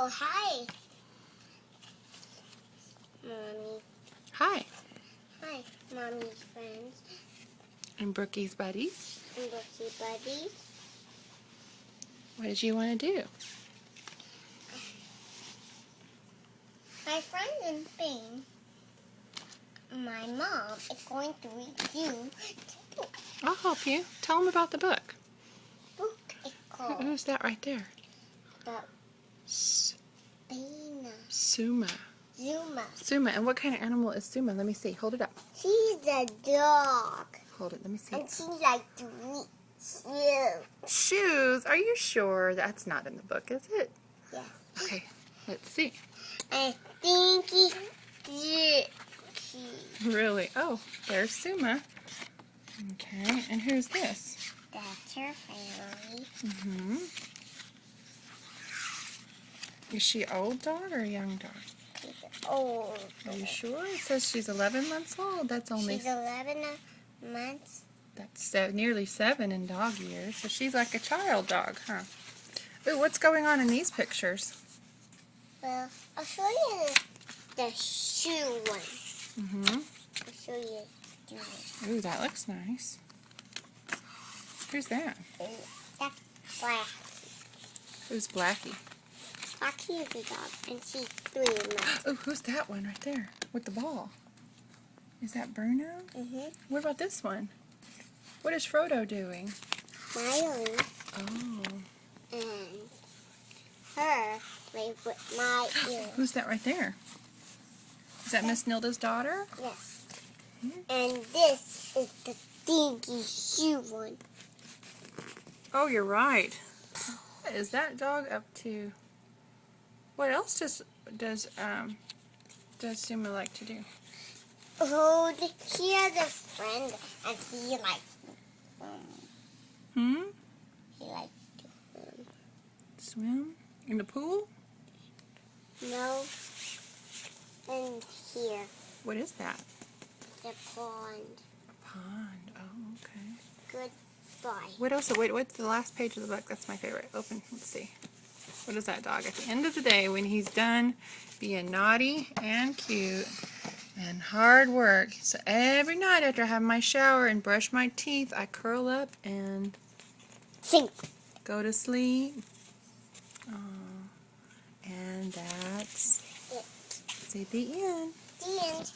Oh, hi. Mommy. Hi. Hi, Mommy's friends. And Brookie's buddies. And Brookie buddies. What did you want to do? My friend in Spain, my mom is going to read you the book. I'll help you. Tell them about the book. Book is called Who's that right there? about Spain. Suma. Zuma. Suma. And what kind of animal is Suma? Let me see. Hold it up. She's a dog. Hold it. Let me see. And she likes to eat shoes. Shoes? Are you sure? That's not in the book, is it? Yeah. Okay. Let's see. I think it's sticky. Really? Oh, there's Suma. Okay. And who's this? That's her family. Mm-hmm. Is she an old dog or a young dog? She's old. Are you sure? It says she's 11 months old. That's only... She's 11 months. That's nearly 7 in dog years. So she's like a child dog, huh? Ooh, what's going on in these pictures? Well, I'll show you the shoe one. Mm-hmm. I'll show you the shoe one. Ooh, that looks nice. Who's that? That's Black. Who's Blackie? Blackie is a dog, and she's 3 months. Oh, who's that one right there with the ball? Is that Bruno? Mm-hmm. What about this one? What is Frodo doing? Miley Oh. and her play with my ear. Who's that right there? Is that Miss Nilda's daughter? Yes. And this is the stinky shoe one. Oh, you're right. What is that dog up to? What else does Suma like to do? Oh, he has a friend, and he likes Hmm? He likes to Swim? In the pool? No. And here, What is that? the pond. A pond. Oh, okay. Goodbye. What else? Wait, what's the last page of the book? That's my favorite. Open. Let's see. What is that dog? At the end of the day, when he's done being naughty and cute and hard work, so every night after I have my shower and brush my teeth, I curl up and Sing. go to sleep. Oh, and that's It. the end. The end.